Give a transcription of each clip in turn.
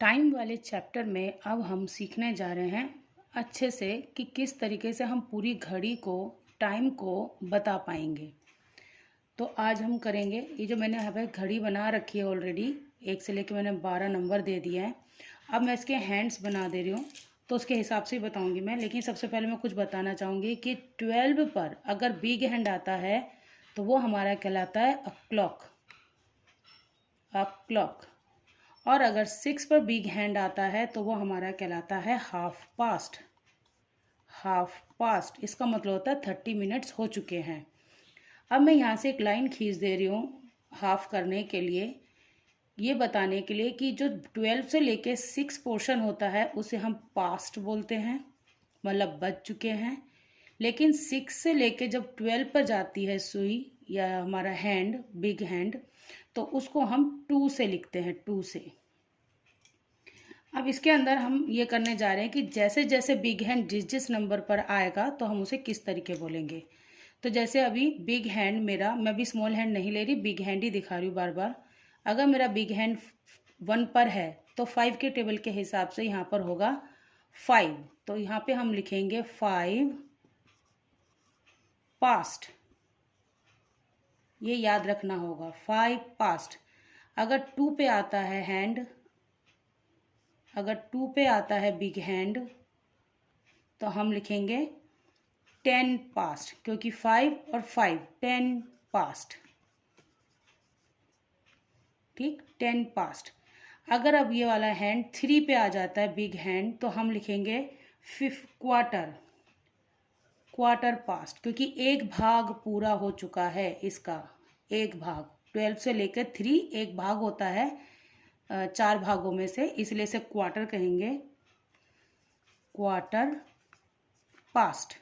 Time वाले chapter में अब हम सीखने जा रहे हैं अच्छे से कि किस तरीके से हम पूरी घड़ी को, टाइम को बता पाएंगे। तो आज हम करेंगे, ये जो मैंने यहाँ पे घड़ी बना रखी है ऑलरेडी, 1 से लेकर मैंने 12 नंबर दे दिए हैं। अब मैं इसके हैंड्स बना दे रही हूँ, तो उसके हिसाब से ही बताऊँगी मैं। लेकिन सबसे पहले मैं कुछ बताना चाहूँगी कि 12 पर अगर बिग हैंड आता है तो वो हमारा कहलाता है अ क्लॉक। और अगर 6 पर बिग हैंड आता है तो वो हमारा कहलाता है हाफ पास्ट। इसका मतलब होता है 30 मिनट्स हो चुके हैं। अब मैं यहाँ से एक लाइन खींच दे रही हूँ हाफ करने के लिए, ये बताने के लिए कि जो 12 से लेके 6 पोर्शन होता है उसे हम पास्ट बोलते हैं, मतलब बच चुके हैं। लेकिन 6 से लेके जब 12 पर जाती है सुई या हमारा हैंड, बिग हैंड, तो उसको हम 2 से लिखते हैं, 2 से। अब इसके अंदर हम ये करने जा रहे हैं कि जैसे जैसे बिग हैंड जिस जिस नंबर पर आएगा तो हम उसे किस तरीके बोलेंगे। तो जैसे अभी बिग हैंड मेरा, मैं भी स्मॉल हैंड नहीं ले रही, बिग हैंड ही दिखा रही हूँ बार बार। अगर मेरा बिग हैंड 1 पर है तो 5 के टेबल के हिसाब से यहाँ पर होगा 5। तो यहाँ पे हम लिखेंगे 5 पास्ट, ये याद रखना होगा, 5 पास्ट। अगर 2 पे आता है हैंड, अगर 2 पे आता है बिग हैंड, तो हम लिखेंगे 10 पास्ट, क्योंकि 5 और 5 10 पास्ट। ठीक, 10 पास्ट। अगर अब ये वाला हैंड 3 पे आ जाता है बिग हैंड, तो हम लिखेंगे क्वार्टर पास्ट, क्योंकि एक भाग पूरा हो चुका है इसका। एक भाग 12 से लेकर 3 एक भाग होता है 4 भागों में से, इसलिए इसे क्वार्टर कहेंगे, क्वार्टर पास्ट।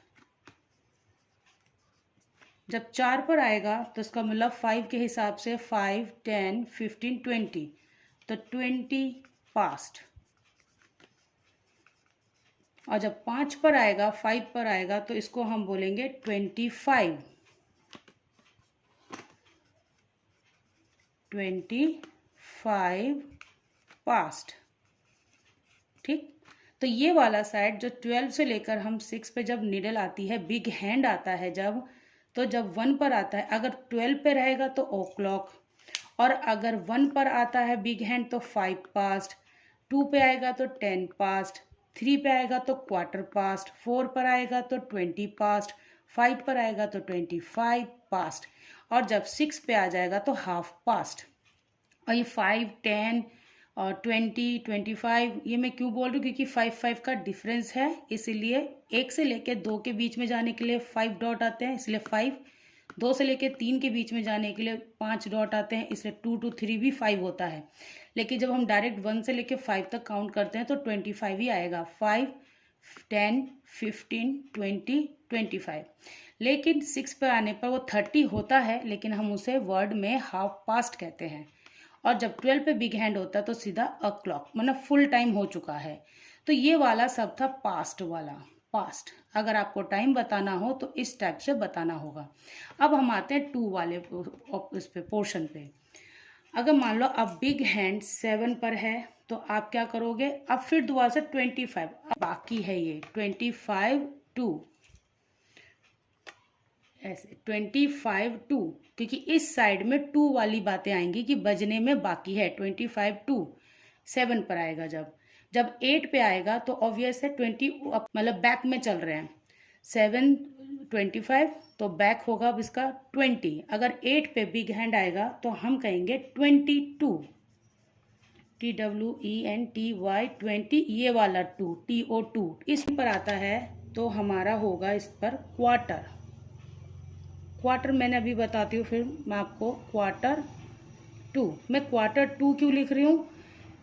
जब 4 पर आएगा तो इसका मतलब 5 के हिसाब से 5 10 15 20, तो 20 पास्ट। और जब 5 पर आएगा, 5 पर आएगा, तो इसको हम बोलेंगे 25 पास्ट। ठीक, तो ये वाला साइड जो 12 से लेकर हम 6 पे जब निडल आती है, बिग हैंड आता है जब, तो जब 1 पर आता है, अगर 12 पे रहेगा तो ओ क्लॉक, और अगर 1 पर आता है बिग हैंड तो 5 पास्ट, 2 पे आएगा तो 10 पास्ट, 3 पे आएगा तो क्वार्टर पास्ट, 4 पर आएगा तो 20 पास्ट, 5 पर आएगा तो 25 पास्ट, और जब 6 पे आ जाएगा तो हाफ पास्ट। और ये 5 10 और 20 25 ये मैं क्यों बोल रही हूँ, क्योंकि 5 का डिफरेंस है, इसीलिए 1 से लेके 2 के बीच में जाने के लिए 5 डॉट आते हैं, इसलिए 5। 2 से लेके 3 के बीच में जाने के लिए 5 डॉट आते हैं, इसलिए 2 to 3 भी 5 होता है। लेकिन जब हम डायरेक्ट 1 से लेके 5 तक काउंट करते हैं तो 25 ही आएगा, 5 10 15 20 25। लेकिन 6 पे आने पर वो 30 होता है, लेकिन हम उसे वर्ड में हाफ पास्ट कहते हैं। और जब 12 पे बिग हैंड होता है तो सीधा अ क्लॉक, मतलब फुल टाइम हो चुका है। तो ये वाला सब था पास्ट वाला, पास्ट। अगर आपको टाइम बताना हो तो इस टाइप से बताना होगा। अब हम आते हैं 2 वाले इस पे पोर्शन पे। अगर मान लो अब बिग हैंड 7 पर है तो आप क्या करोगे, अब फिर दोबारा से 25 बाकी है, ये 25 2 ऐसे 25 2, क्योंकि इस साइड में 2 वाली बातें आएंगी कि बजने में बाकी है। 25 2 7 पर आएगा, जब 8 पे आएगा तो ऑब्वियस है 20, मतलब बैक में चल रहे हैं। 7 25 तो बैक होगा अब इसका 20। अगर 8 पे बिग हैंड आएगा तो हम कहेंगे 22, TWENTY 20, ये वाला 2 TO2 इस पर आता है तो हमारा होगा इस पर क्वार्टर मैंने अभी बताती हूँ फिर मैं आपको। क्वार्टर 2, मैं क्वार्टर 2 क्यों लिख रही हूँ,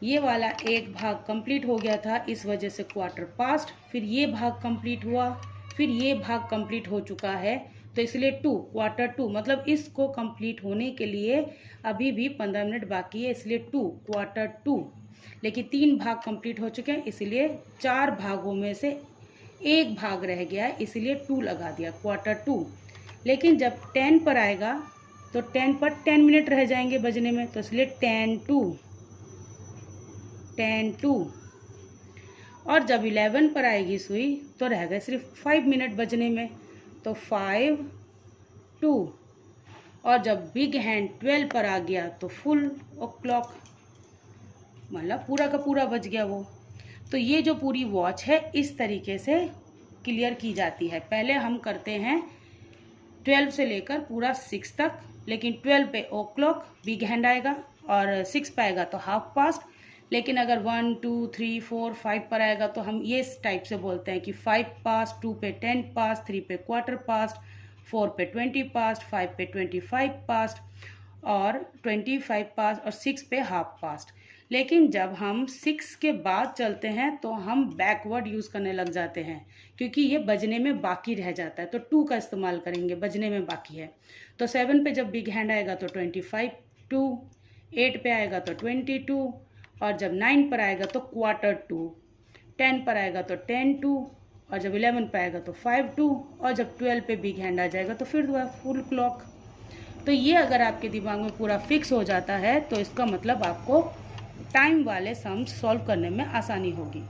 ये वाला एक भाग कंप्लीट हो गया था, इस वजह से क्वार्टर पास्ट। फिर ये भाग कंप्लीट हुआ, फिर ये भाग कंप्लीट हो चुका है, तो इसलिए 2 क्वार्टर 2, मतलब इसको कंप्लीट होने के लिए अभी भी 15 मिनट बाकी है, इसलिए 2 क्वार्टर 2। लेकिन 3 भाग कंप्लीट हो चुके हैं, इसलिए 4 भागों में से एक भाग रह गया है, इसलिए 2 लगा दिया, क्वार्टर 2। लेकिन जब 10 पर आएगा तो 10 पर 10 मिनट रह जाएंगे बजने में, तो इसलिए 10 2 10 2। और जब 11 पर आएगी सुई तो रह गए सिर्फ 5 मिनट बजने में, तो 5 2। और जब बिग हैंड 12 पर आ गया तो फुल क्लॉक, मतलब पूरा का पूरा बज गया वो। तो ये जो पूरी वॉच है इस तरीके से क्लियर की जाती है। पहले हम करते हैं 12 से लेकर पूरा 6 तक, लेकिन 12 पे ओ क्लॉक बिग हैंड आएगा और 6 पे आएगा तो हाफ पास्ट। लेकिन अगर 1 2 3 4 5 पर आएगा तो हम ये टाइप से बोलते हैं कि 5 पास्ट, 2 पे 10 पास्ट, 3 पे क्वार्टर पास्ट, 4 पे 20 पास्ट, 5 पे 25 पास्ट और 25 पास्ट और 6 पे हाफ पास्ट। लेकिन जब हम 6 के बाद चलते हैं तो हम बैकवर्ड यूज़ करने लग जाते हैं, क्योंकि ये बजने में बाकी रह जाता है, तो 2 का इस्तेमाल करेंगे, बजने में बाकी है। तो 7 पे जब बिग हैंड आएगा तो 25 2, 8 पे आएगा तो 22 और जब 9 पर आएगा तो क्वार्टर 2, 10 पर आएगा तो 10 2 और जब 11 पे आएगा तो 5 2 और जब 12 पे बिग हैंड आ जाएगा तो फिर फुल क्लॉक। तो ये अगर आपके दिमाग में पूरा फिक्स हो जाता है तो इसका मतलब आपको टाइम वाले सम्स सॉल्व करने में आसानी होगी।